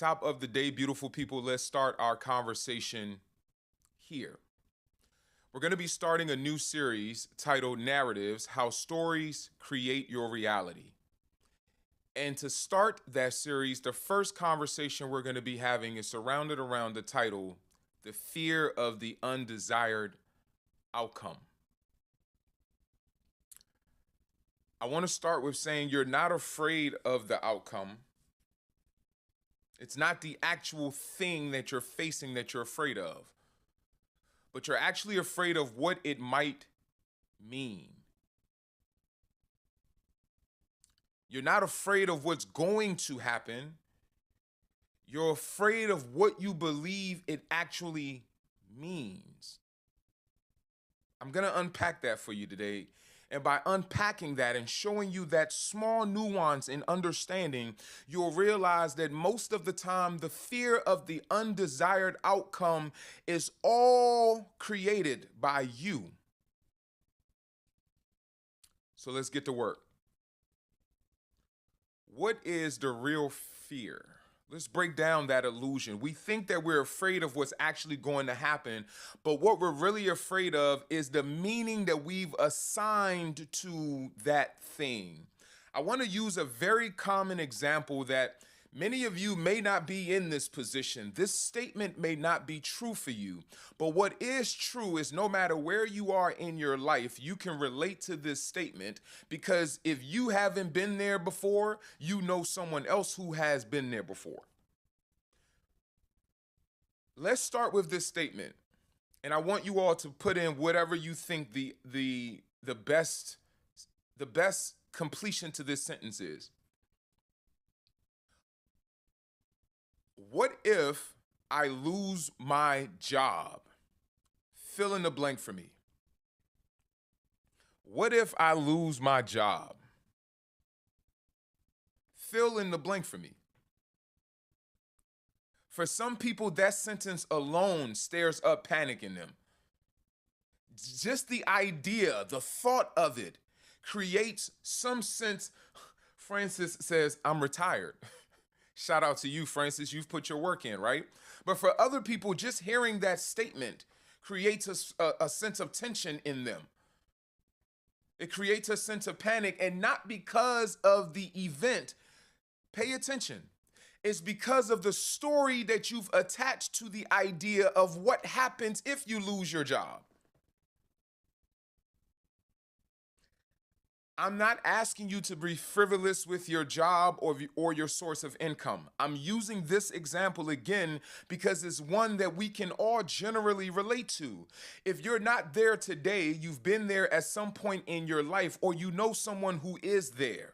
Top of the day, beautiful people. Let's start our conversation here. We're going to be starting a new series titled Narratives: How Stories Create Your Reality. And to start that series, the first conversation we're going to be having is surrounded around the title, The Fear of the Undesired Outcome. I want to start with saying you're not afraid of the outcome. It's not the actual thing that you're facing that you're afraid of, but you're actually afraid of what it might mean. You're not afraid of what's going to happen. You're afraid of what you believe it actually means. I'm going to unpack that for you today. And by unpacking that and showing you that small nuance in understanding, you'll realize that most of the time, the fear of the undesired outcome is all created by you. So let's get to work. What is the real fear? Let's break down that illusion. We think that we're afraid of what's actually going to happen, but what we're really afraid of is the meaning that we've assigned to that thing. I want to use a very common example that many of you may not be in this position. This statement may not be true for you, but what is true is no matter where you are in your life, you can relate to this statement because if you haven't been there before, you know someone else who has been there before. Let's start with this statement, and I want you all to put in whatever you think the best completion to this sentence is. What if I lose my job? Fill in the blank for me. What if I lose my job? Fill in the blank for me. For some people, that sentence alone stirs up panic in them. Just the idea, the thought of it creates some sense. Francis says, I'm retired. Shout out to you, Francis. You've put your work in, right? But for other people, just hearing that statement creates a sense of tension in them. It creates a sense of panic, and not because of the event. Pay attention. It's because of the story that you've attached to the idea of what happens if you lose your job. I'm not asking you to be frivolous with your job or your source of income. I'm using this example again because it's one that we can all generally relate to. If you're not there today, you've been there at some point in your life, or you know someone who is there.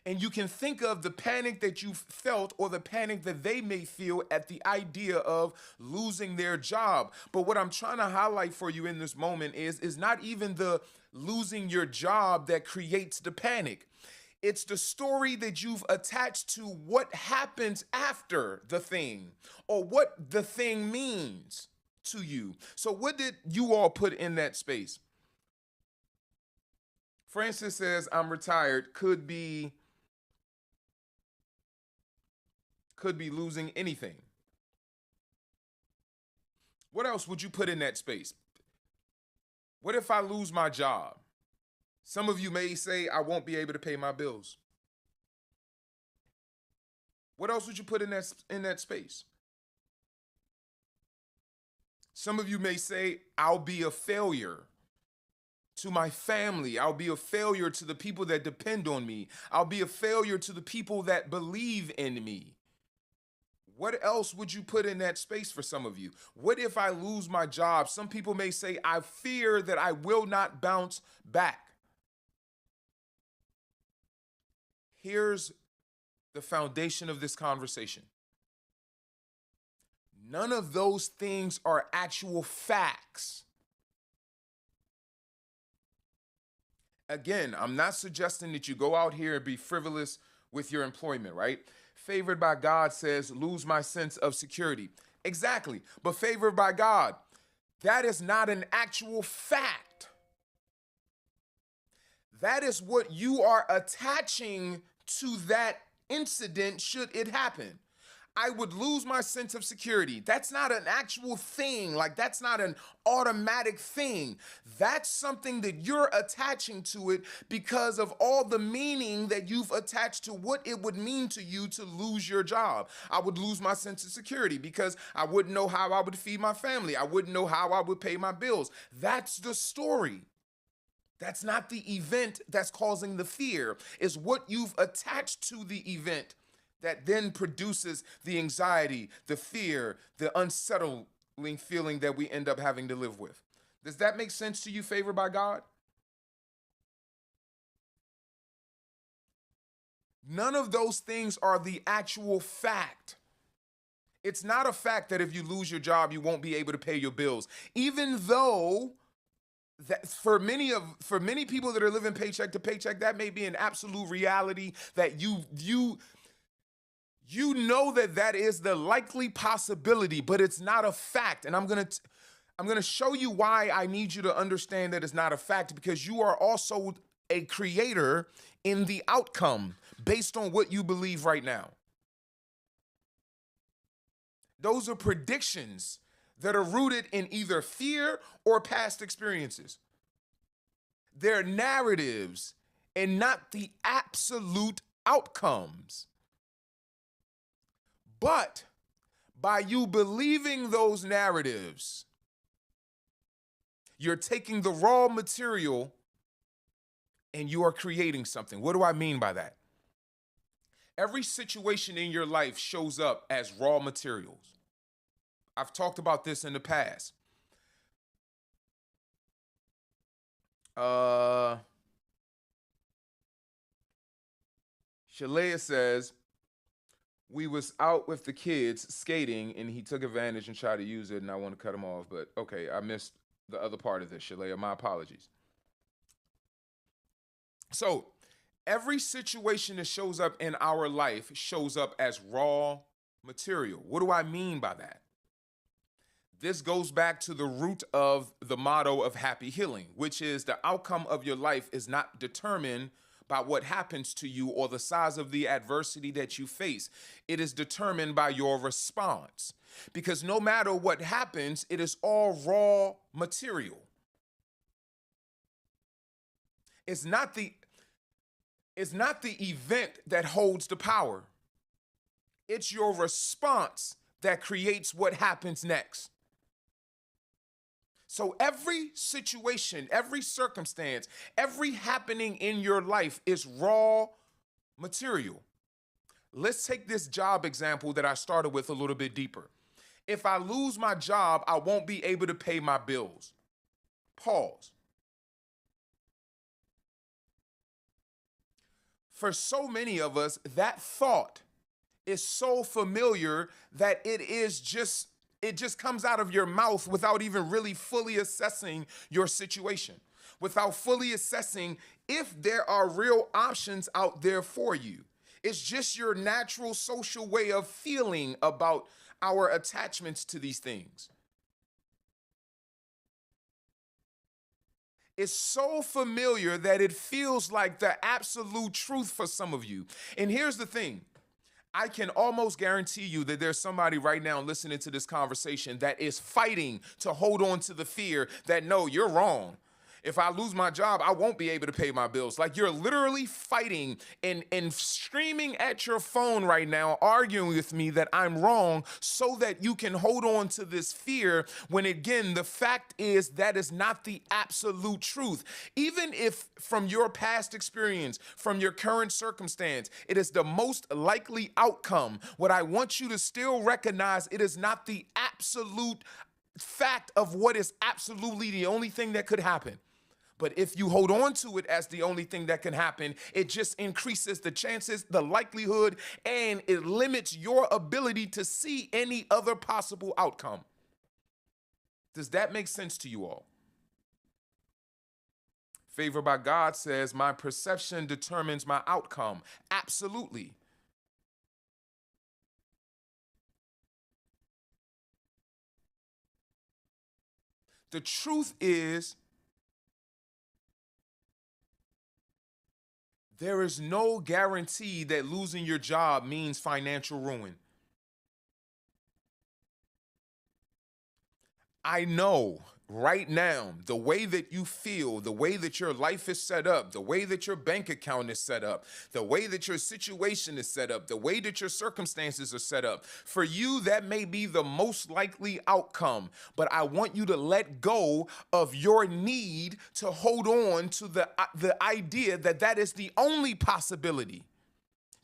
And you can think of the panic that you've felt or the panic that they may feel at the idea of losing their job. But what I'm trying to highlight for you in this moment is not even the losing your job that creates the panic. It's the story that you've attached to what happens after the thing or what the thing means to you. So what did you all put in that space? Francis says, I'm retired. Could be losing anything. What else would you put in that space? What if I lose my job? Some of you may say, I won't be able to pay my bills. What else would you put in that space? Some of you may say, I'll be a failure to my family. I'll be a failure to the people that depend on me. I'll be a failure to the people that believe in me. What else would you put in that space for some of you? What if I lose my job? Some people may say, I fear that I will not bounce back. Here's the foundation of this conversation. None of those things are actual facts. Again, I'm not suggesting that you go out here and be frivolous with your employment, right? Favored by God says, lose my sense of security. Exactly. But favored by God, that is not an actual fact. That is what you are attaching to that incident should it happen. I would lose my sense of security. That's not an actual thing. Like, that's not an automatic thing. That's something that you're attaching to it because of all the meaning that you've attached to what it would mean to you to lose your job. I would lose my sense of security because I wouldn't know how I would feed my family. I wouldn't know how I would pay my bills. That's the story. That's not the event that's causing the fear. It's what you've attached to the event that then produces the anxiety, the fear, the unsettling feeling that we end up having to live with. Does that make sense to you, favored by God? None of those things are the actual fact. It's not a fact that if you lose your job, you won't be able to pay your bills. Even though that for many people that are living paycheck to paycheck, that may be an absolute reality that you know that that is the likely possibility, but it's not a fact. And I'm going to show you why I need you to understand that it's not a fact, because you are also a creator in the outcome based on what you believe right now. Those are predictions that are rooted in either fear or past experiences. They're narratives and not the absolute outcomes. But by you believing those narratives, you're taking the raw material and you are creating something. What do I mean by that? Every situation in your life shows up as raw materials. I've talked about this in the past. Shalea says, we was out with the kids skating and he took advantage and tried to use it, and I want to cut him off, but okay, I missed the other part of this, Shalea. My apologies. So every situation that shows up in our life shows up as raw material. What do I mean by that? This goes back to the root of the motto of happy healing, which is the outcome of your life is not determined by what happens to you or the size of the adversity that you face. It is determined by your response. Because no matter what happens, it is all raw material. It's not the event that holds the power. It's your response that creates what happens next. So every situation, every circumstance, every happening in your life is raw material. Let's take this job example that I started with a little bit deeper. If I lose my job, I won't be able to pay my bills. Pause. For so many of us, that thought is so familiar that it just comes out of your mouth without even really fully assessing your situation, without fully assessing if there are real options out there for you. It's just your natural social way of feeling about our attachments to these things. It's so familiar that it feels like the absolute truth for some of you. And here's the thing. I can almost guarantee you that there's somebody right now listening to this conversation that is fighting to hold on to the fear that, no, you're wrong. If I lose my job, I won't be able to pay my bills. Like, you're literally fighting and screaming at your phone right now, arguing with me that I'm wrong so that you can hold on to this fear, when again, the fact is that is not the absolute truth. Even if from your past experience, from your current circumstance, it is the most likely outcome, what I want you to still recognize, it is not the absolute fact of what is absolutely the only thing that could happen. But if you hold on to it as the only thing that can happen, it just increases the chances, the likelihood, and it limits your ability to see any other possible outcome. Does that make sense to you all? Favored by God says, my perception determines my outcome. Absolutely. The truth is, there is no guarantee that losing your job means financial ruin. I know right now the way that you feel, the way that your life is set up, the way that your bank account is set up, the way that your situation is set up, the way that your circumstances are set up. For you, that may be the most likely outcome, but I want you to let go of your need to hold on to the idea that that is the only possibility.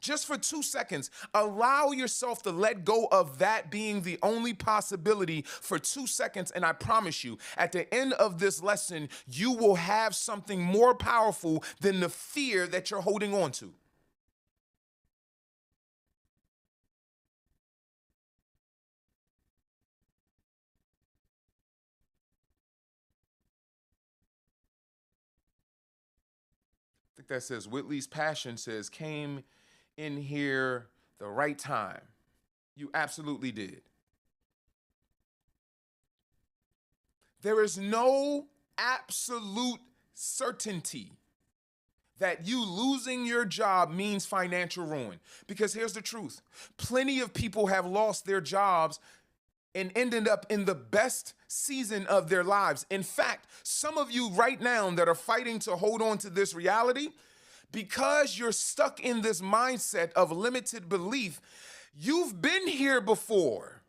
Just for 2 seconds, allow yourself to let go of that being the only possibility for 2 seconds. And I promise you, at the end of this lesson, you will have something more powerful than the fear that you're holding on to. I think that says Whitley's passion says came in here the right time. You absolutely did. There is no absolute certainty that you losing your job means financial ruin. Because here's the truth. Plenty of people have lost their jobs and ended up in the best season of their lives. In fact, some of you right now that are fighting to hold on to this reality, because you're stuck in this mindset of limited belief, you've been here before.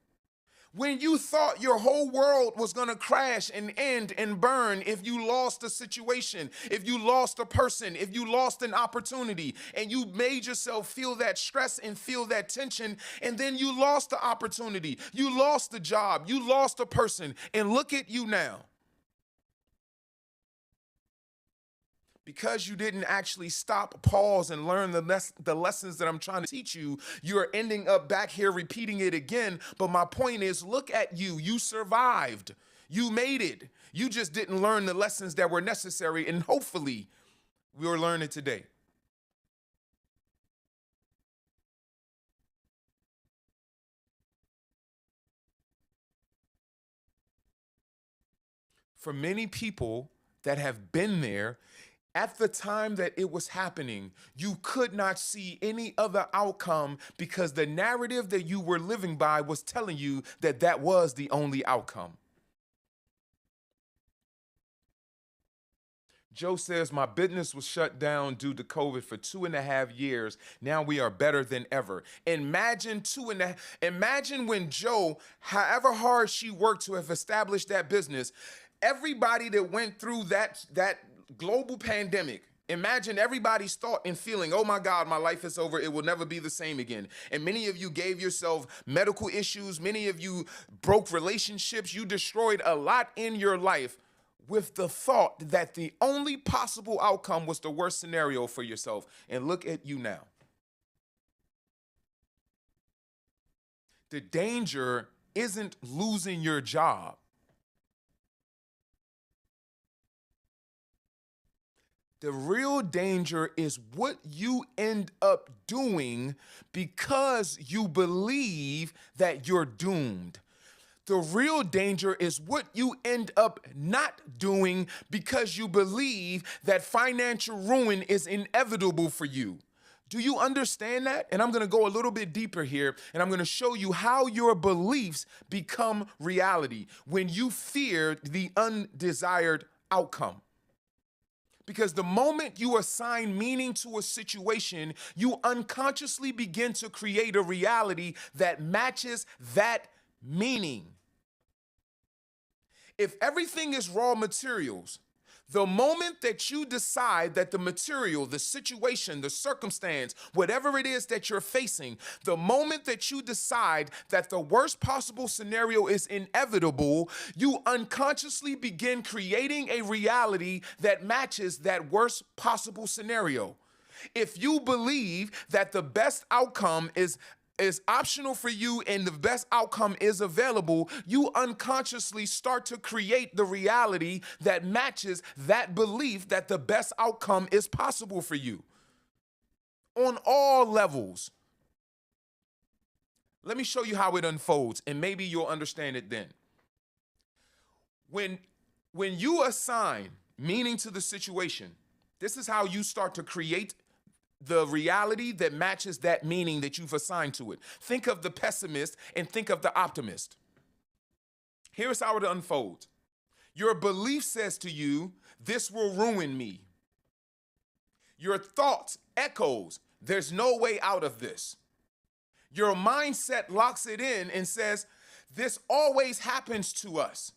When you thought your whole world was going to crash and end and burn if you lost a situation, if you lost a person, if you lost an opportunity, and you made yourself feel that stress and feel that tension, and then you lost the opportunity, you lost the job, you lost a person, and look at you now. Because you didn't actually stop, pause, and learn the lessons that I'm trying to teach you, you're ending up back here repeating it again. But my point is, look at you. You survived. You made it. You just didn't learn the lessons that were necessary, and hopefully we'll learn it today. For many people that have been there, at the time that it was happening, you could not see any other outcome because the narrative that you were living by was telling you that that was the only outcome. Joe says, my business was shut down due to COVID for 2.5 years. Now we are better than ever. Imagine when Joe, however hard she worked to have established that business, everybody that went through that global pandemic, imagine everybody's thought and feeling, oh my God, my life is over. It will never be the same again. And many of you gave yourself medical issues. Many of you broke relationships. You destroyed a lot in your life with the thought that the only possible outcome was the worst scenario for yourself. And look at you now. The danger isn't losing your job. The real danger is what you end up doing because you believe that you're doomed. The real danger is what you end up not doing because you believe that financial ruin is inevitable for you. Do you understand that? And I'm going to go a little bit deeper here, and I'm going to show you how your beliefs become reality when you fear the undesired outcome. Because the moment you assign meaning to a situation, you unconsciously begin to create a reality that matches that meaning. If everything is raw materials, the moment that you decide that the material, the situation, the circumstance, whatever it is that you're facing, the moment that you decide that the worst possible scenario is inevitable, you unconsciously begin creating a reality that matches that worst possible scenario. If you believe that the best outcome is optional for you and the best outcome is available, you unconsciously start to create the reality that matches that belief that the best outcome is possible for you on all levels. Let me show you how it unfolds, and maybe you'll understand it then. When you assign meaning to the situation, this is how you start to create the reality that matches that meaning that you've assigned to it. Think of the pessimist and think of the optimist. Here's how it unfolds. Your belief says to you, this will ruin me. Your thoughts echoes, there's no way out of this. Your mindset locks it in and says, this always happens to us.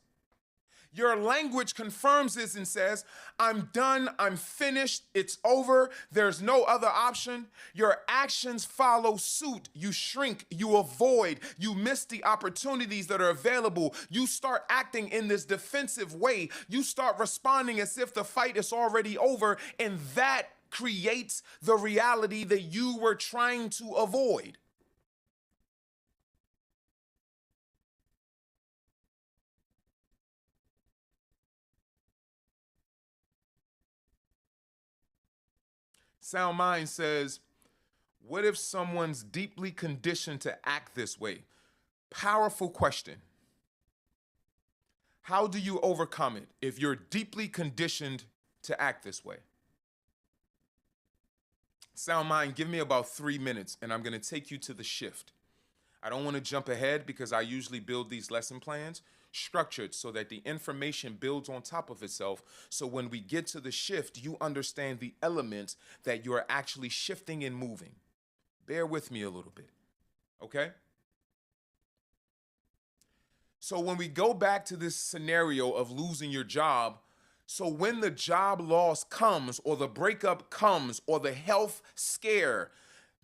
Your language confirms this and says, I'm done, I'm finished, it's over, there's no other option. Your actions follow suit. You shrink, you avoid, you miss the opportunities that are available. You start acting in this defensive way. You start responding as if the fight is already over, and that creates the reality that you were trying to avoid. Sound Mind says, what if someone's deeply conditioned to act this way? Powerful question. How do you overcome it if you're deeply conditioned to act this way? Sound Mind, give me about 3 minutes and I'm going to take you to the shift. I don't want to jump ahead because I usually build these lesson plans structured so that the information builds on top of itself. So when we get to the shift, you understand the elements that you are actually shifting and moving. Bear with me a little bit, okay? So when we go back to this scenario of losing your job, so when the job loss comes or the breakup comes or the health scare,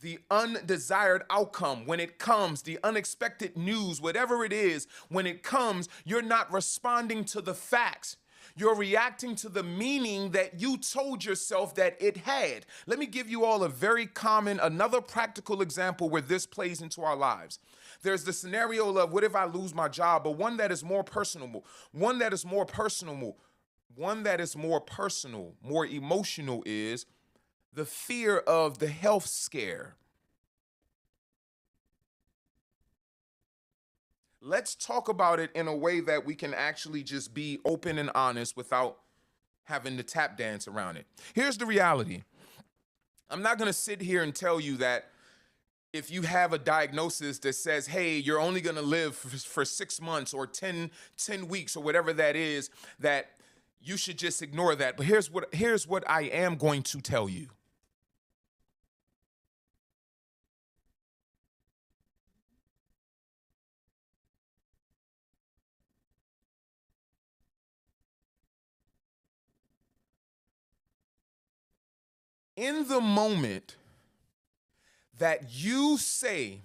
the undesired outcome, when it comes, the unexpected news, whatever it is, when it comes, you're not responding to the facts. You're reacting to the meaning that you told yourself that it had. Let me give you all a very common, another practical example where this plays into our lives. There's the scenario of what if I lose my job, but one that is more personal, more emotional is the fear of the health scare. Let's talk about it in a way that we can actually just be open and honest without having to tap dance around it. Here's the reality. I'm not going to sit here and tell you that if you have a diagnosis that says, hey, you're only going to live for 6 months or 10 weeks or whatever that is, that you should just ignore that. But here's what I am going to tell you. In the moment that you say,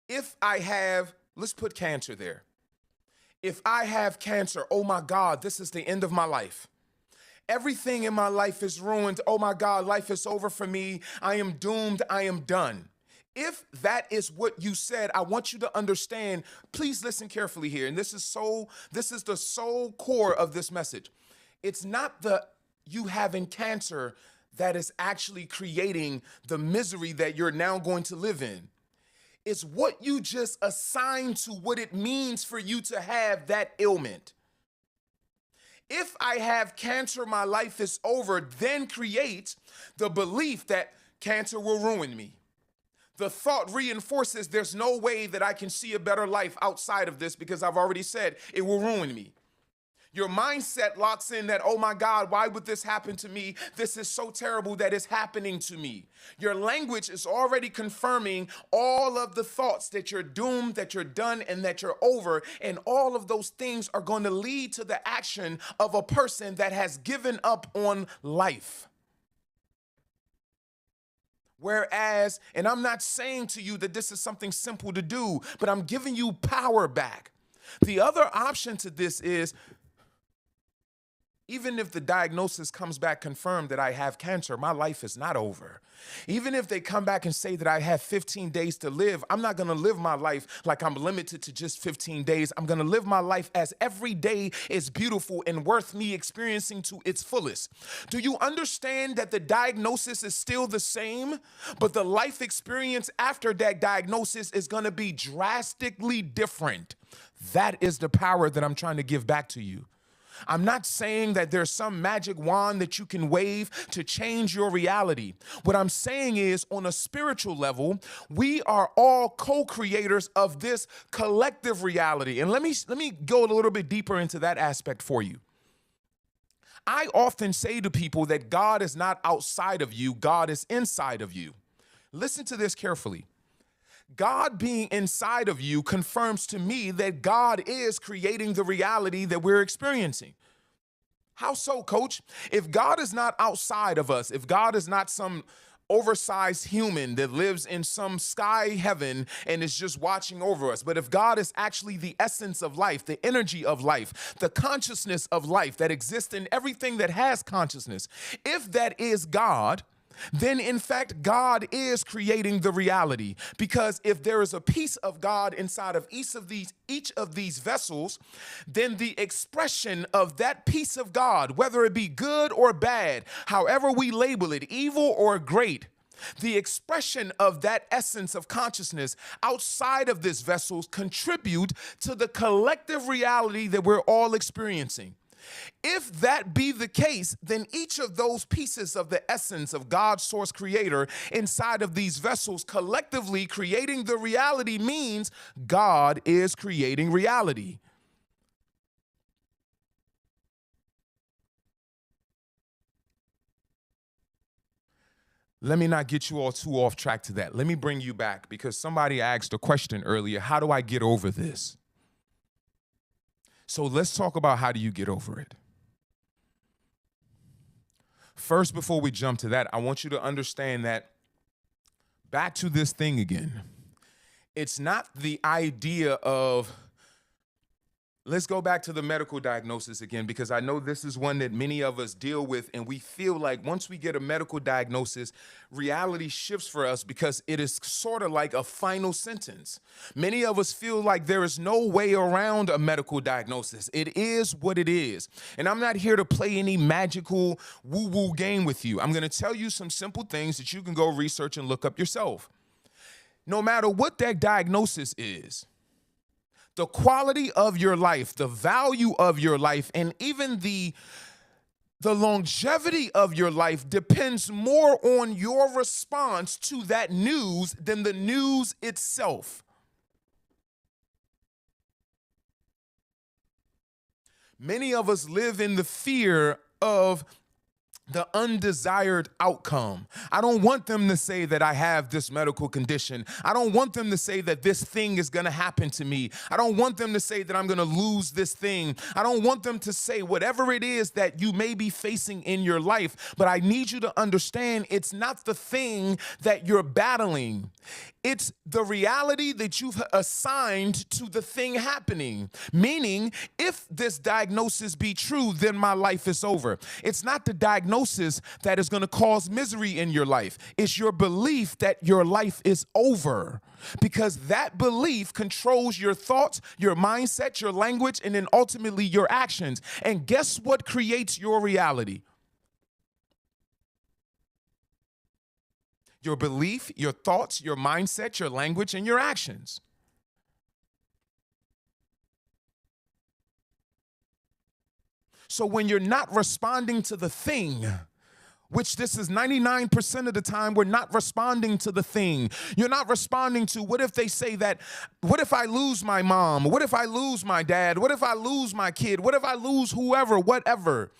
if I have, let's put cancer there. If I have cancer, oh my God, this is the end of my life. Everything in my life is ruined. Oh my God, life is over for me. I am doomed. I am done. If that is what you said, I want you to understand, please listen carefully here. And this is the sole core of this message. It's not the you having cancer that is actually creating the misery that you're now going to live in. It's what you just assigned to what it means for you to have that ailment. If I have cancer, my life is over, then create the belief that cancer will ruin me. The thought reinforces there's no way that I can see a better life outside of this because I've already said it will ruin me. Your mindset locks in that, oh my God, why would this happen to me? This is so terrible that it's happening to me. Your language is already confirming all of the thoughts that you're doomed, that you're done, and that you're over. And all of those things are going to lead to the action of a person that has given up on life. Whereas, and I'm not saying to you that this is something simple to do, but I'm giving you power back. The other option to this is, even if the diagnosis comes back confirmed that I have cancer, my life is not over. Even if they come back and say that I have 15 days to live, I'm not going to live my life like I'm limited to just 15 days. I'm going to live my life as every day is beautiful and worth me experiencing to its fullest. Do you understand that the diagnosis is still the same, but the life experience after that diagnosis is going to be drastically different? That is the power that I'm trying to give back to you. I'm not saying that there's some magic wand that you can wave to change your reality. What I'm saying is, on a spiritual level, we are all co-creators of this collective reality. And let me go a little bit deeper into that aspect for you. I often say to people that God is not outside of you, God is inside of you. Listen to this carefully. God being inside of you confirms to me that God is creating the reality that we're experiencing. How so, coach? If God is not outside of us, if God is not some oversized human that lives in some sky heaven and is just watching over us, but if God is actually the essence of life, the energy of life, the consciousness of life that exists in everything that has consciousness, if that is God, then in fact, God is creating the reality. Because if there is a piece of God inside of each of these vessels, then the expression of that piece of God, whether it be good or bad, however we label it, evil or great, the expression of that essence of consciousness outside of this vessels contribute to the collective reality that we're all experiencing. If that be the case, then each of those pieces of the essence of God's source creator inside of these vessels collectively creating the reality means God is creating reality. Let me not get you all too off track to that. Let me bring you back because somebody asked a question earlier. How do I get over this? So let's talk about how do you get over it. First, before we jump to that, I want you to understand that back to this thing again. It's not the idea of, let's go back to the medical diagnosis again, because I know this is one that many of us deal with, and we feel like once we get a medical diagnosis, reality shifts for us because it is sort of like a final sentence. Many of us feel like there is no way around a medical diagnosis. It is what it is. And I'm not here to play any magical woo-woo game with you. I'm going to tell you some simple things that you can go research and look up yourself. No matter what that diagnosis is, the quality of your life, the value of your life, and even the longevity of your life depends more on your response to that news than the news itself. Many of us live in the fear of the undesired outcome. I don't want them to say that I have this medical condition. I don't want them to say that this thing is going to happen to me. I don't want them to say that I'm going to lose this thing. I don't want them to say whatever it is that you may be facing in your life, but I need you to understand it's not the thing that you're battling. It's the reality that you've assigned to the thing happening. Meaning, if this diagnosis be true, then my life is over. It's not the diagnosis that is going to cause misery in your life. It's your belief that your life is over. Because that belief controls your thoughts, your mindset, your language, and then ultimately your actions. And guess what creates your reality? Your belief, your thoughts, your mindset, your language, and your actions. So when you're not responding to the thing, which this is 99% of the time, we're not responding to the thing. You're not responding to, what if they say that, what if I lose my mom? What if I lose my dad? What if I lose my kid? What if I lose whoever, whatever?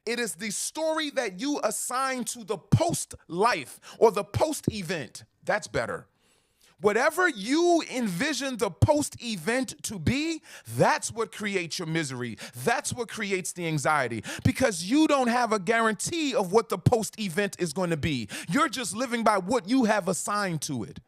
It is the story that you assign to the post-life or the post-event. That's better. Whatever you envision the post-event to be, that's what creates your misery. That's what creates the anxiety, because you don't have a guarantee of what the post-event is going to be. You're just living by what you have assigned to it.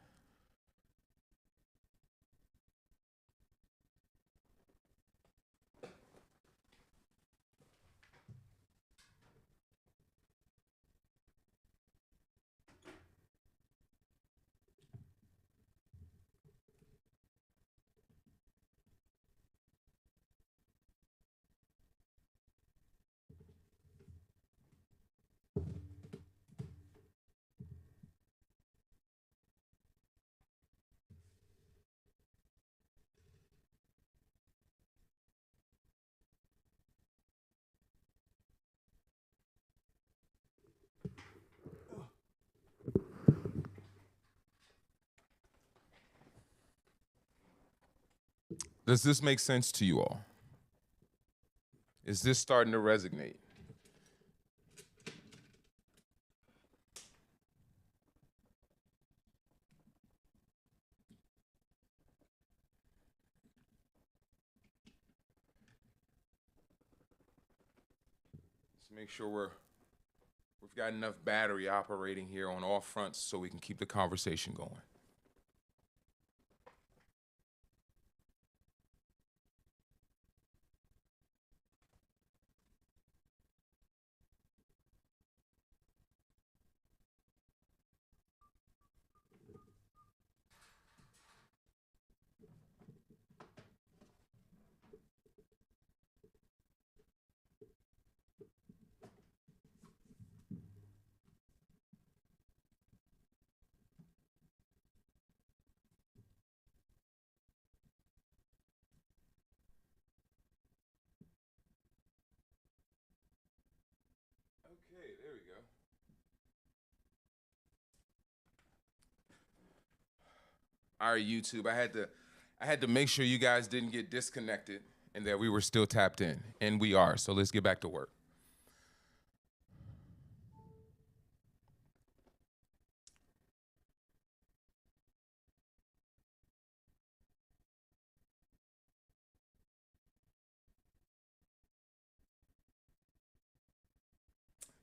Does this make sense to you all? Is this starting to resonate? Let's make sure we've got enough battery operating here on all fronts so we can keep the conversation going. Okay, there we go. All right, YouTube. I had to make sure you guys didn't get disconnected and that we were still tapped in, and we are. So let's get back to work.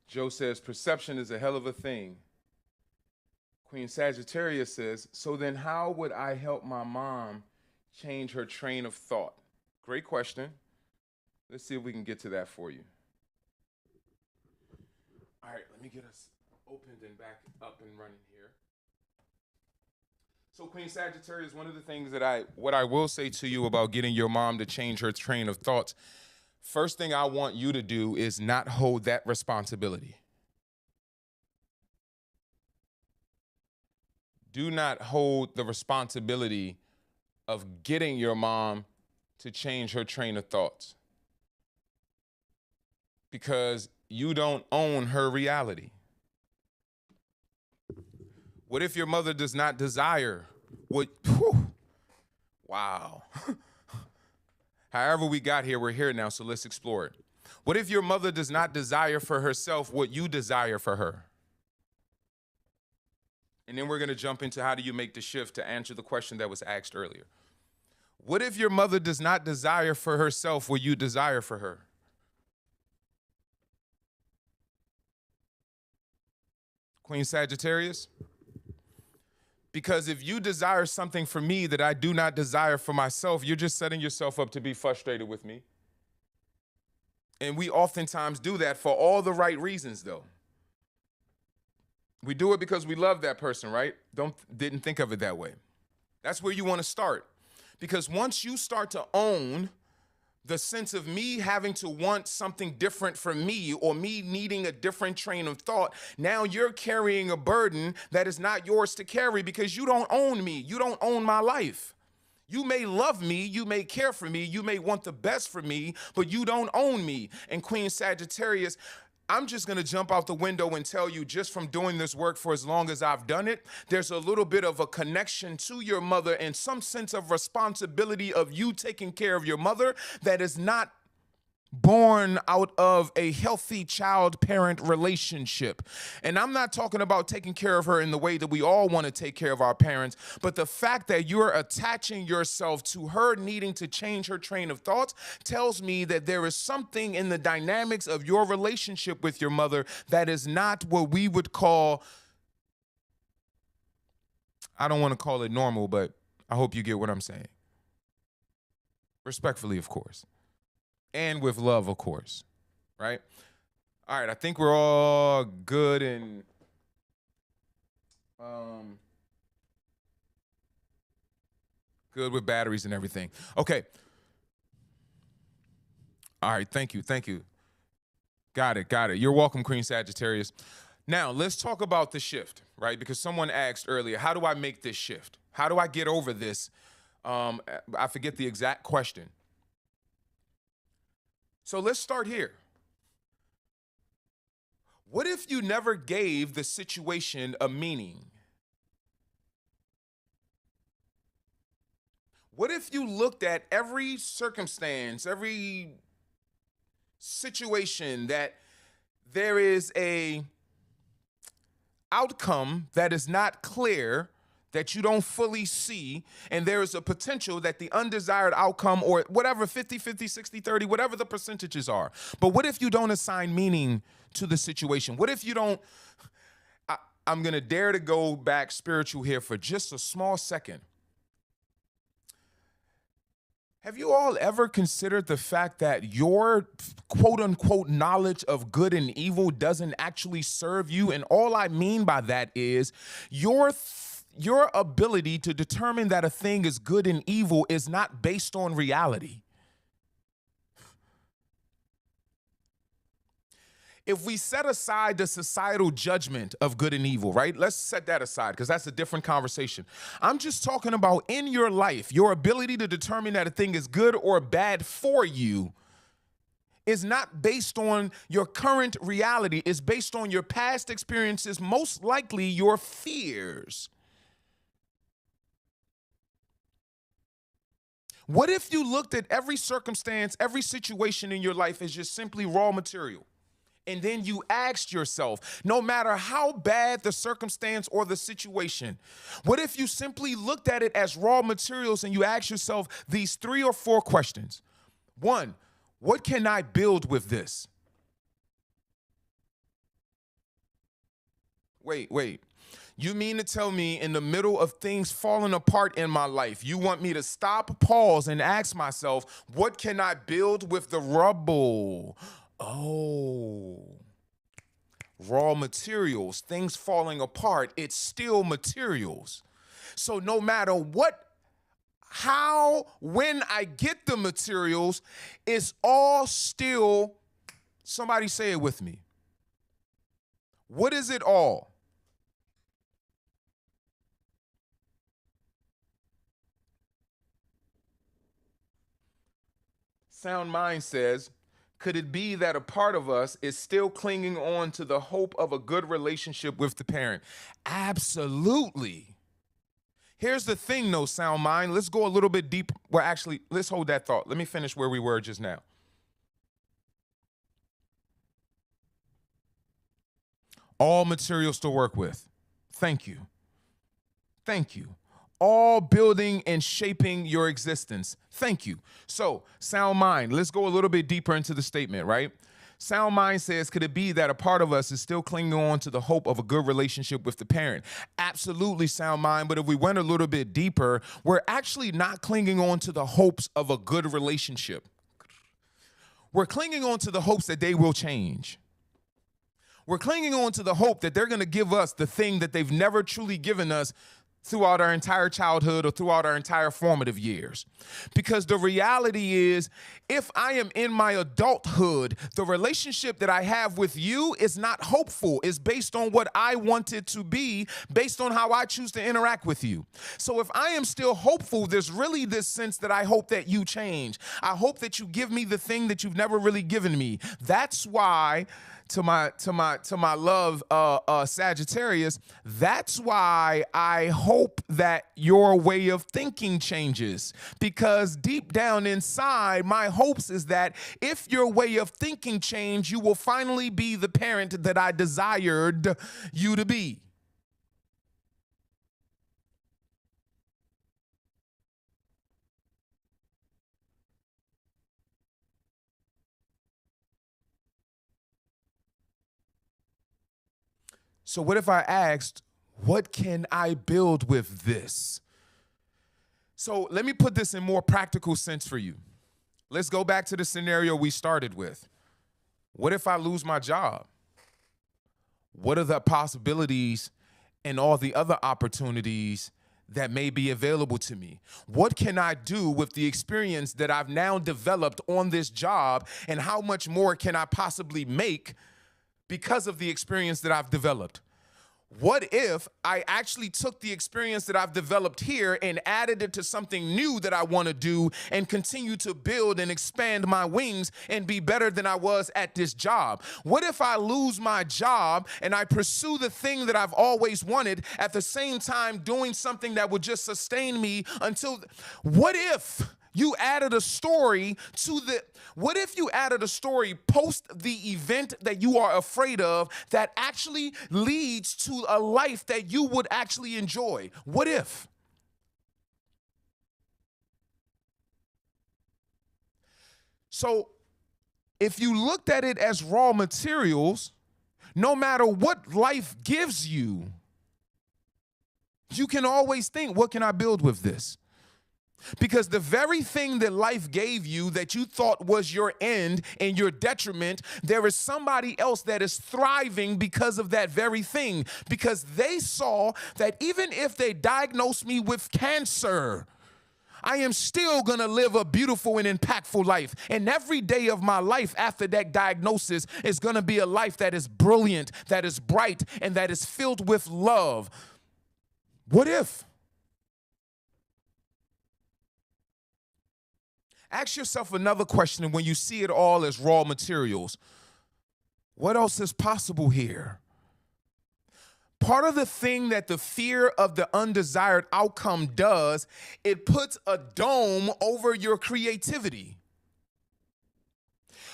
Joe says perception is a hell of a thing. Queen Sagittarius says, so then how would I help my mom change her train of thought? Great question. Let's see if we can get to that for you. All right, let me get us opened and back up and running here. So Queen Sagittarius, one of the things that what I will say to you about getting your mom to change her train of thoughts, first thing I want you to do is not hold that responsibility. Do not hold the responsibility of getting your mom to change her train of thoughts, because you don't own her reality. What if your mother does not desire what? Whew, wow. However we got here, we're here now, so let's explore it. What if your mother does not desire for herself what you desire for her? And then we're going to jump into how do you make the shift to answer the question that was asked earlier. What if your mother does not desire for herself what you desire for her? Queen Sagittarius? Because if you desire something for me that I do not desire for myself, you're just setting yourself up to be frustrated with me. And we oftentimes do that for all the right reasons, though. We do it because we love that person, right? Didn't think of it that way. That's where you want to start. Because once you start to own the sense of me having to want something different from me or me needing a different train of thought, now you're carrying a burden that is not yours to carry because you don't own me. You don't own my life. You may love me, you may care for me, you may want the best for me, but you don't own me. And Queen Sagittarius, I'm just going to jump out the window and tell you, just from doing this work for as long as I've done it, there's a little bit of a connection to your mother and some sense of responsibility of you taking care of your mother that is not born out of a healthy child-parent relationship. And I'm not talking about taking care of her in the way that we all want to take care of our parents, but the fact that you're attaching yourself to her needing to change her train of thoughts tells me that there is something in the dynamics of your relationship with your mother that is not what we would call, I don't want to call it normal, but I hope you get what I'm saying. Respectfully, of course. And with love, of course, right? All right, I think we're all good and good with batteries and everything. Okay. All right, thank you. Got it. You're welcome, Queen Sagittarius. Now, let's talk about the shift, right? Because someone asked earlier, how do I make this shift? How do I get over this? I forget the exact question. So let's start here. What if you never gave the situation a meaning? What if you looked at every circumstance, every situation that there is a outcome that is not clear, that you don't fully see, and there is a potential that the undesired outcome, or whatever, 50-50, 60-30, whatever the percentages are. But what if you don't assign meaning to the situation? What if you don't, I'm going to dare to go back spiritual here for just a small second. Have you all ever considered the fact that your quote unquote knowledge of good and evil doesn't actually serve you? And all I mean by that is your ability to determine that a thing is good and evil is not based on reality. If we set aside the societal judgment of good and evil, right? Let's set that aside because that's a different conversation. I'm just talking about in your life, your ability to determine that a thing is good or bad for you is not based on your current reality. It's based on your past experiences, most likely your fears. What if you looked at every circumstance, every situation in your life as just simply raw material? And then you asked yourself, no matter how bad the circumstance or the situation, what if you simply looked at it as raw materials and you asked yourself these 3 or 4 questions? 1, what can I build with this? Wait. You mean to tell me in the middle of things falling apart in my life, you want me to stop, pause, and ask myself, what can I build with the rubble? Oh, raw materials, things falling apart, it's still materials. So no matter what, how, when I get the materials, it's all still, somebody say it with me. What is it all? Sound Mind says, could it be that a part of us is still clinging on to the hope of a good relationship with the parent? Absolutely. Here's the thing, though, Sound Mind. Let's go a little bit deep. Well, actually, let's hold that thought. Let me finish where we were just now. All materials to work with. Thank you. Thank you. All building and shaping your existence. Thank you. So, Sound Mind, let's go a little bit deeper into the statement, right? Sound Mind says, could it be that a part of us is still clinging on to the hope of a good relationship with the parent? Absolutely, Sound Mind, but if we went a little bit deeper, we're actually not clinging on to the hopes of a good relationship. We're clinging on to the hopes that they will change. We're clinging on to the hope that they're going to give us the thing that they've never truly given us throughout our entire childhood or throughout our entire formative years. Because the reality is, if I am in my adulthood, the relationship that I have with you is not hopeful. It's based on what I want it to be, based on how I choose to interact with you. So if I am still hopeful, there's really this sense that I hope that you change. I hope that you give me the thing that you've never really given me. That's why, to my love, Sagittarius, that's why I hope that your way of thinking changes, because deep down inside, my hopes is that if your way of thinking change, you will finally be the parent that I desired you to be. So what if I asked, what can I build with this? So let me put this in more practical sense for you. Let's go back to the scenario we started with. What if I lose my job? What are the possibilities and all the other opportunities that may be available to me? What can I do with the experience that I've now developed on this job, and how much more can I possibly make because of the experience that I've developed? What if I actually took the experience that I've developed here and added it to something new that I want to do and continue to build and expand my wings and be better than I was at this job? What if I lose my job and I pursue the thing that I've always wanted at the same time doing something that would just sustain me until, what if you added a story to the, what if you added a story post the event that you are afraid of that actually leads to a life that you would actually enjoy? What if? So if you looked at it as raw materials, no matter what life gives you, you can always think, what can I build with this? Because the very thing that life gave you that you thought was your end and your detriment, there is somebody else that is thriving because of that very thing. Because they saw that even if they diagnosed me with cancer, I am still gonna live a beautiful and impactful life. And every day of my life after that diagnosis is gonna be a life that is brilliant, that is bright, and that is filled with love. What if? Ask yourself another question when you see it all as raw materials. What else is possible here? Part of the thing that the fear of the undesired outcome does, it puts a dome over your creativity.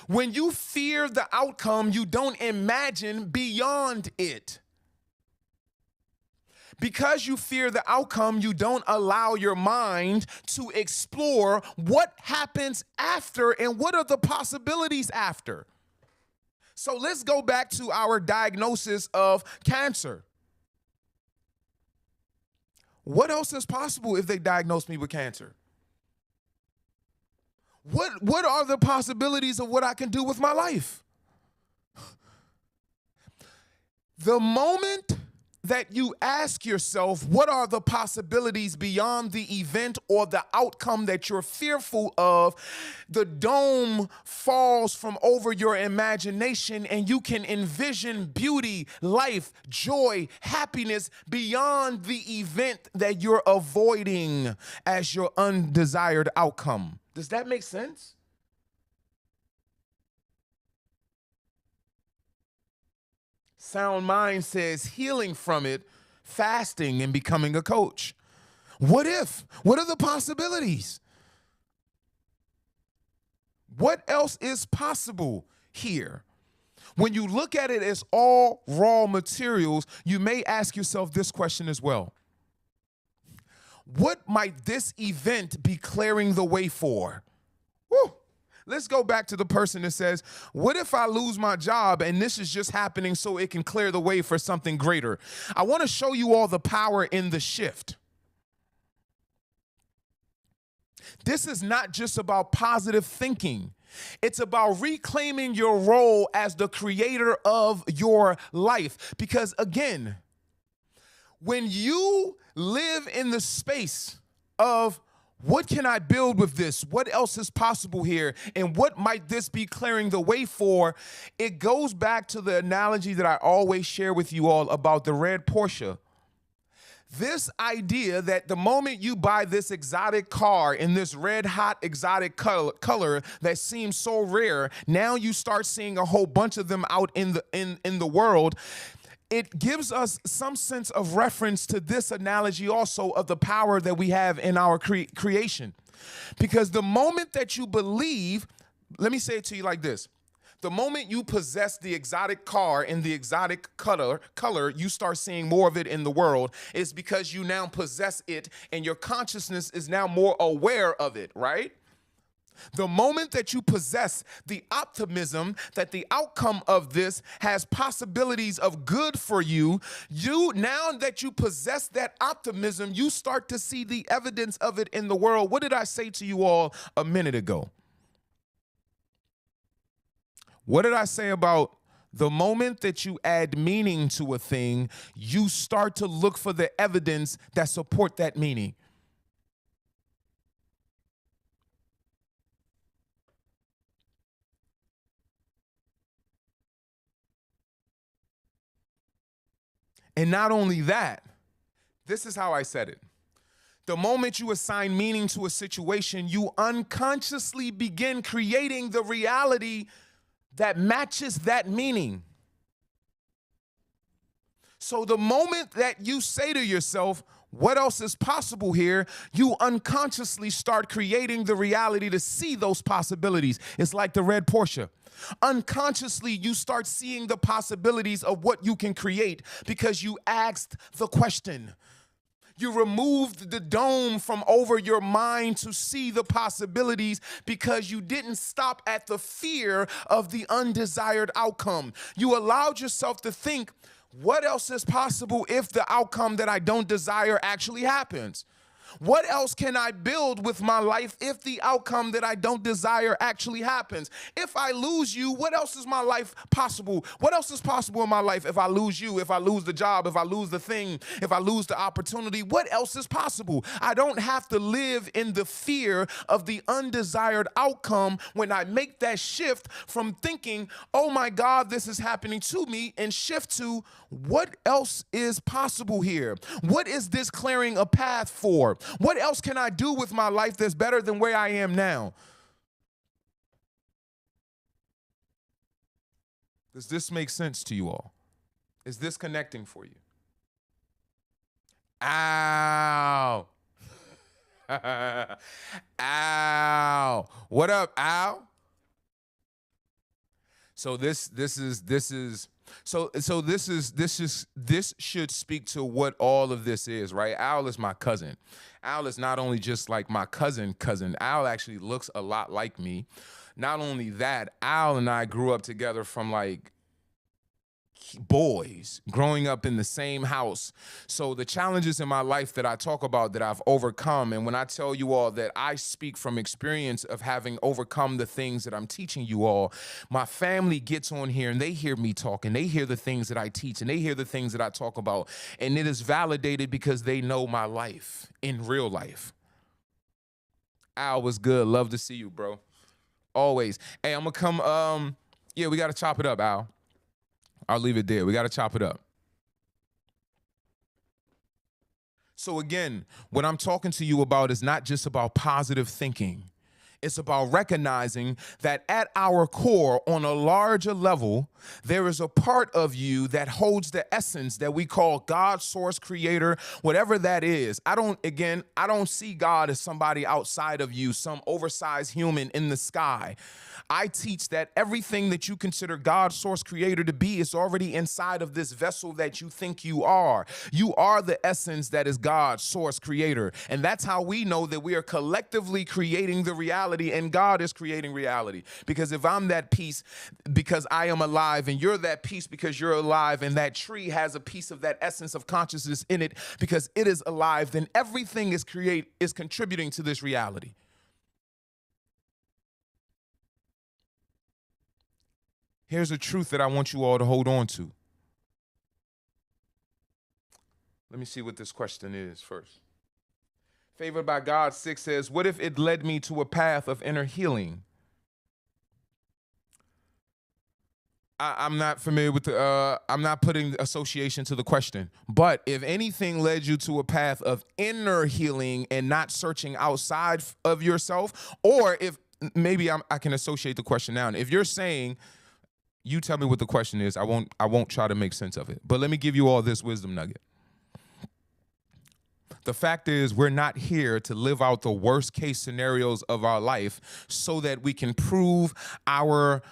When you fear the outcome, you don't imagine beyond it. Because you fear the outcome, you don't allow your mind to explore what happens after and what are the possibilities after. So let's go back to our diagnosis of cancer. What else is possible if they diagnose me with cancer? What are the possibilities of what I can do with my life? The moment that you ask yourself, what are the possibilities beyond the event or the outcome that you're fearful of, the dome falls from over your imagination and you can envision beauty, life, joy, happiness beyond the event that you're avoiding as your undesired outcome. Does that make sense? Sound Mind says healing from it, fasting, and becoming a coach. What if? What are the possibilities? What else is possible here? When you look at it as all raw materials, you may ask yourself this question as well. What might this event be clearing the way for? Woo. Let's go back to the person that says, what if I lose my job and this is just happening so it can clear the way for something greater? I want to show you all the power in the shift. This is not just about positive thinking. It's about reclaiming your role as the creator of your life. Because again, when you live in the space of what can I build with this? What else is possible here? And what might this be clearing the way for? It goes back to the analogy that I always share with you all about the red Porsche. This idea that the moment you buy this exotic car in this red hot exotic color that seems so rare, now you start seeing a whole bunch of them out in the world. It gives us some sense of reference to this analogy also of the power that we have in our creation. Because the moment that you believe, let me say it to you like this. The moment you possess the exotic car in the exotic color, you start seeing more of it in the world. It's because you now possess it and your consciousness is now more aware of it, right? The moment that you possess the optimism that the outcome of this has possibilities of good for you, now that you possess that optimism, you start to see the evidence of it in the world. What did I say to you all a minute ago? What did I say about the moment that you add meaning to a thing, you start to look for the evidence that support that meaning? And not only that, this is how I said it. The moment you assign meaning to a situation, you unconsciously begin creating the reality that matches that meaning. So the moment that you say to yourself, what else is possible here? You unconsciously start creating the reality to see those possibilities. It's like the red Porsche. Unconsciously, you start seeing the possibilities of what you can create because you asked the question. You removed the dome from over your mind to see the possibilities because you didn't stop at the fear of the undesired outcome. You allowed yourself to think, what else is possible if the outcome that I don't desire actually happens? What else can I build with my life if the outcome that I don't desire actually happens? If I lose you, what else is my life possible? What else is possible in my life if I lose you, if I lose the job, if I lose the thing, if I lose the opportunity? What else is possible? I don't have to live in the fear of the undesired outcome when I make that shift from thinking, oh my God, this is happening to me, and shift to what else is possible here? What is this clearing a path for? What else can I do with my life that's better than where I am now? Does this make sense to you all? Is this connecting for you? Ow. Ow. What up, ow? So this should speak to what all of this is, right? Al is my cousin. Al is not only just like my cousin. Al actually looks a lot like me. Not only that, Al and I grew up together from like boys, growing up in the same house. So the challenges in my life that I talk about that I've overcome, and when I tell you all that I speak from experience of having overcome the things that I'm teaching you all, my family gets on here and they hear me talk and they hear the things that I teach and they hear the things that I talk about, and it is validated because they know my life in real life. Al, was good. Love to see you, bro. Always. Hey, I'm gonna come, yeah, we gotta chop it up, Al. I'll leave it there. We got to chop it up. So again, what I'm talking to you about is not just about positive thinking. It's about recognizing that at our core, on a larger level, there is a part of you that holds the essence that we call God, source, creator, whatever that is. I don't see God as somebody outside of you, some oversized human in the sky. I teach that everything that you consider God, source, creator to be is already inside of this vessel that you think you are. You are the essence that is God, source, creator. And that's how we know that we are collectively creating the reality and God is creating reality. Because if I'm that piece because I am alive and you're that piece because you're alive and that tree has a piece of that essence of consciousness in it because it is alive, then everything is contributing to this reality. Here's a truth that I want you all to hold on to. Let me see what this question is first. Favored by God 6 says, what if it led me to a path of inner healing? I'm not familiar with I'm not putting association to the question, but if anything led you to a path of inner healing and not searching outside of yourself, or if maybe I can associate the question now. And if you're saying, you tell me what the question is, I won't try to make sense of it. But let me give you all this wisdom nugget. The fact is, we're not here to live out the worst case scenarios of our life so that we can prove our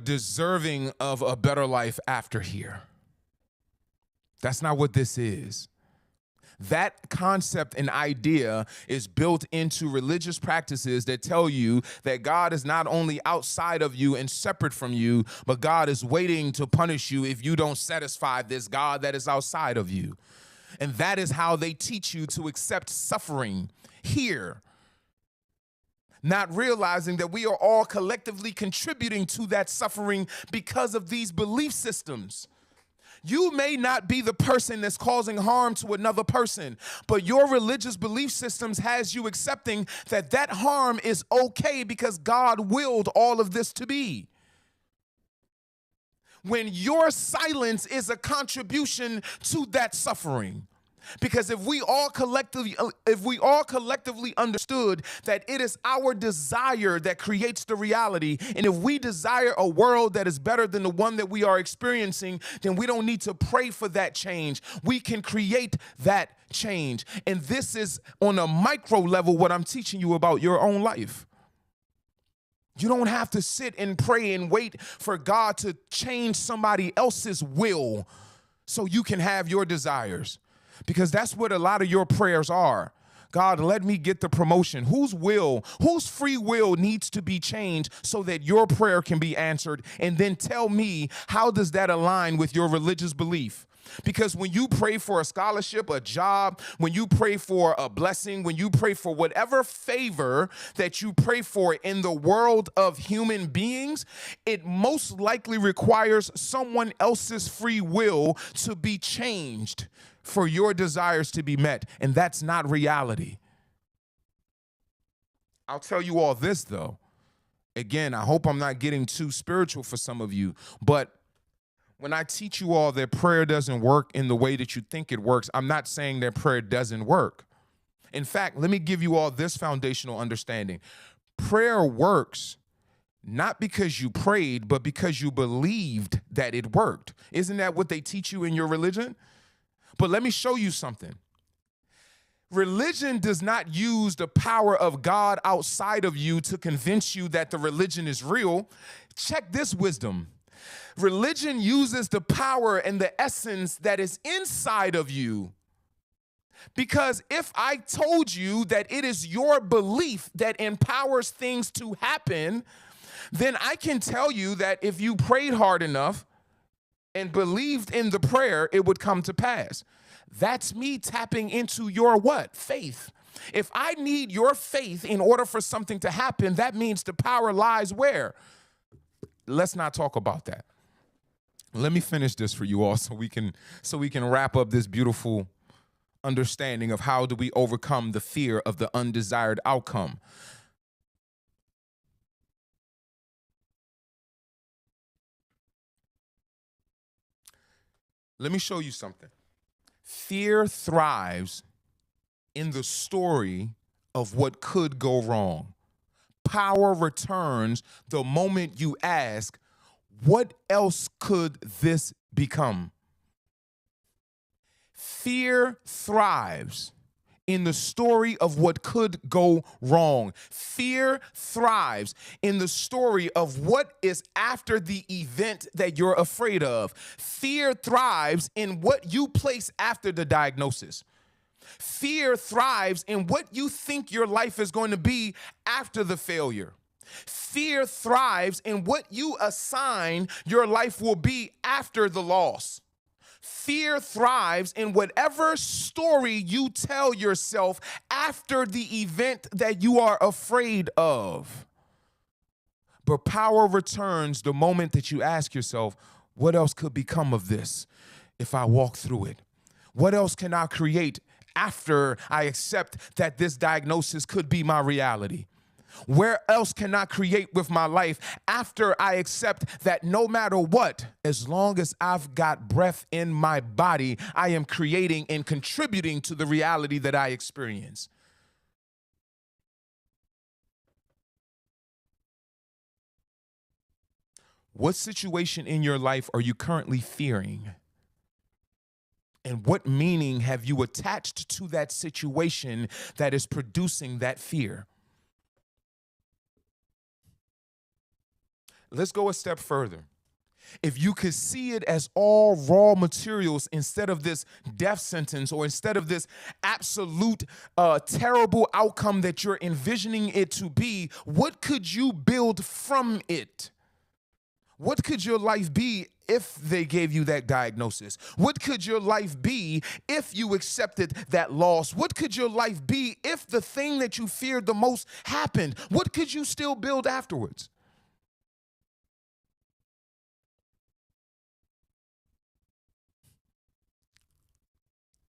deserving of a better life after here. That's not what this is. That concept and idea is built into religious practices that tell you that God is not only outside of you and separate from you, but God is waiting to punish you if you don't satisfy this God that is outside of you. And that is how they teach you to accept suffering here, not realizing that we are all collectively contributing to that suffering because of these belief systems. You may not be the person that's causing harm to another person, but your religious belief systems has you accepting that that harm is okay because God willed all of this to be. when your silence is a contribution to that suffering. Because if we all collectively understood that it is our desire that creates the reality, and if we desire a world that is better than the one that we are experiencing, then we don't need to pray for that change. We can create that change. And this is on a micro level what I'm teaching you about your own life. You don't have to sit and pray and wait for God to change somebody else's will so you can have your desires. Because that's what a lot of your prayers are. God, let me get the promotion. Whose free will needs to be changed so that your prayer can be answered? And then tell me, how does that align with your religious belief? Because when you pray for a scholarship, a job, when you pray for a blessing, when you pray for whatever favor that you pray for in the world of human beings, it most likely requires someone else's free will to be changed for your desires to be met. And that's not reality. I'll tell you all this, though. Again, I hope I'm not getting too spiritual for some of you, but when I teach you all that prayer doesn't work in the way that you think it works, I'm not saying that prayer doesn't work. In fact, let me give you all this foundational understanding. Prayer works not because you prayed, but because you believed that it worked. Isn't that what they teach you in your religion? But let me show you something. Religion does not use the power of God outside of you to convince you that the religion is real. Check this wisdom. Religion uses the power and the essence that is inside of you. Because if I told you that it is your belief that empowers things to happen, then I can tell you that if you prayed hard enough and believed in the prayer, it would come to pass. That's me tapping into your what? Faith. If I need your faith in order for something to happen, that means the power lies where? Let's not talk about that. Let me finish this for you all so we can wrap up this beautiful understanding of how do we overcome the fear of the undesired outcome. Let me show you something. Fear thrives in the story of what could go wrong. Power returns the moment you ask, what else could this become? Fear thrives in the story of what could go wrong. Fear thrives in the story of what is after the event that you're afraid of. Fear thrives in what you place after the diagnosis. Fear thrives in what you think your life is going to be after the failure. Fear thrives in what you assign your life will be after the loss. Fear thrives in whatever story you tell yourself after the event that you are afraid of. But power returns the moment that you ask yourself, what else could become of this if I walk through it? What else can I create after I accept that this diagnosis could be my reality? Where else can I create with my life after I accept that no matter what, as long as I've got breath in my body, I am creating and contributing to the reality that I experience? What situation in your life are you currently fearing? And what meaning have you attached to that situation that is producing that fear? Let's go a step further. If you could see it as all raw materials instead of this death sentence or instead of this absolute terrible outcome that you're envisioning it to be, what could you build from it? What could your life be if they gave you that diagnosis? What could your life be if you accepted that loss? What could your life be if the thing that you feared the most happened? What could you still build afterwards?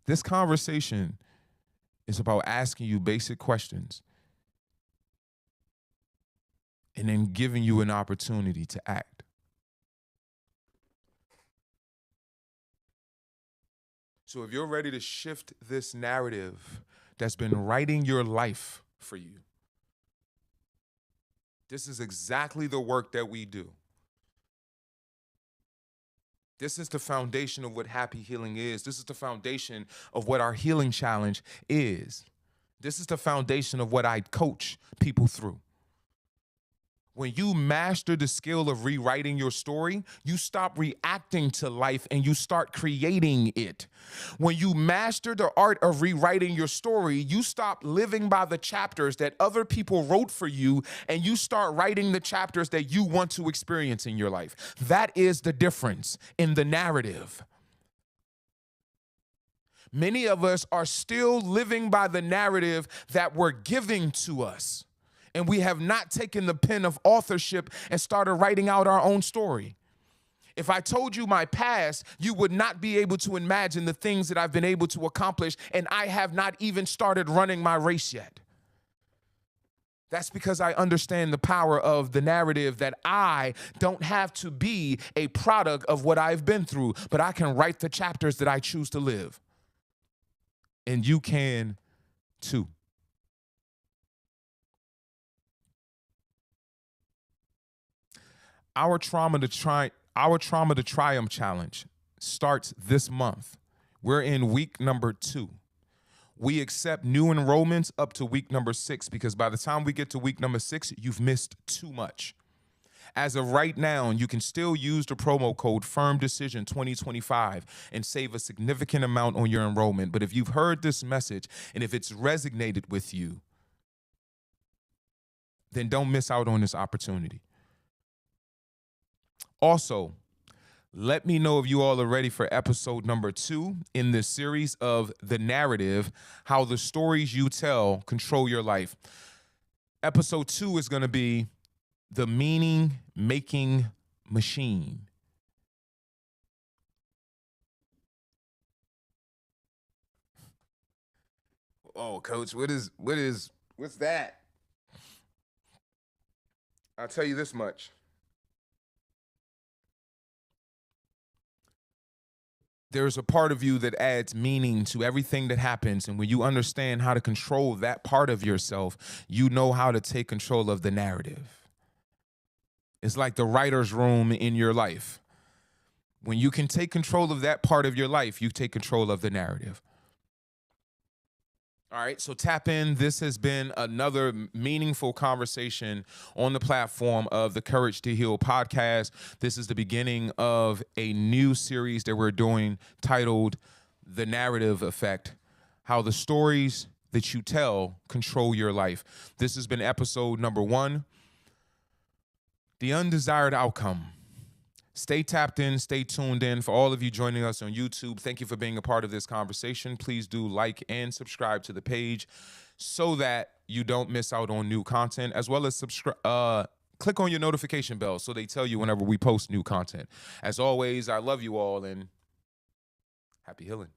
This conversation is about asking you basic questions and then giving you an opportunity to act. So if you're ready to shift this narrative that's been writing your life for you, this is exactly the work that we do. This is the foundation of what happy healing is. This is the foundation of what our healing challenge is. This is the foundation of what I coach people through. When you master the skill of rewriting your story, you stop reacting to life and you start creating it. When you master the art of rewriting your story, you stop living by the chapters that other people wrote for you and you start writing the chapters that you want to experience in your life. That is the difference in the narrative. Many of us are still living by the narrative that were giving to us. And we have not taken the pen of authorship and started writing out our own story. If I told you my past, you would not be able to imagine the things that I've been able to accomplish, and I have not even started running my race yet. That's because I understand the power of the narrative, that I don't have to be a product of what I've been through, but I can write the chapters that I choose to live. And you can too. Our Trauma to Triumph Challenge starts this month. We're in week number 2. We accept new enrollments up to week number 6 because by the time we get to week number 6, you've missed too much. As of right now, you can still use the promo code FIRMDECISION2025 and save a significant amount on your enrollment. But if you've heard this message and if it's resonated with you, then don't miss out on this opportunity. Also, let me know if you all are ready for episode number 2 in this series of The Narrative, How the Stories You Tell Control Your Life. Episode 2 is going to be The Meaning-Making Machine. Oh, Coach, what's that? I'll tell you this much. There's a part of you that adds meaning to everything that happens. And when you understand how to control that part of yourself, you know how to take control of the narrative. It's like the writer's room in your life. When you can take control of that part of your life, you take control of the narrative. All right, so tap in. This has been another meaningful conversation on the platform of the Courage to Heal podcast. This is the beginning of a new series that we're doing titled The Narrative Effect, How the Stories That You Tell Control Your Life. This has been episode number 1, The Undesired Outcome. Stay tapped in, stay tuned in. For all of you joining us on YouTube, thank you for being a part of this conversation. Please do like and subscribe to the page so that you don't miss out on new content, as well as click on your notification bell so they tell you whenever we post new content. As always, I love you all and happy healing.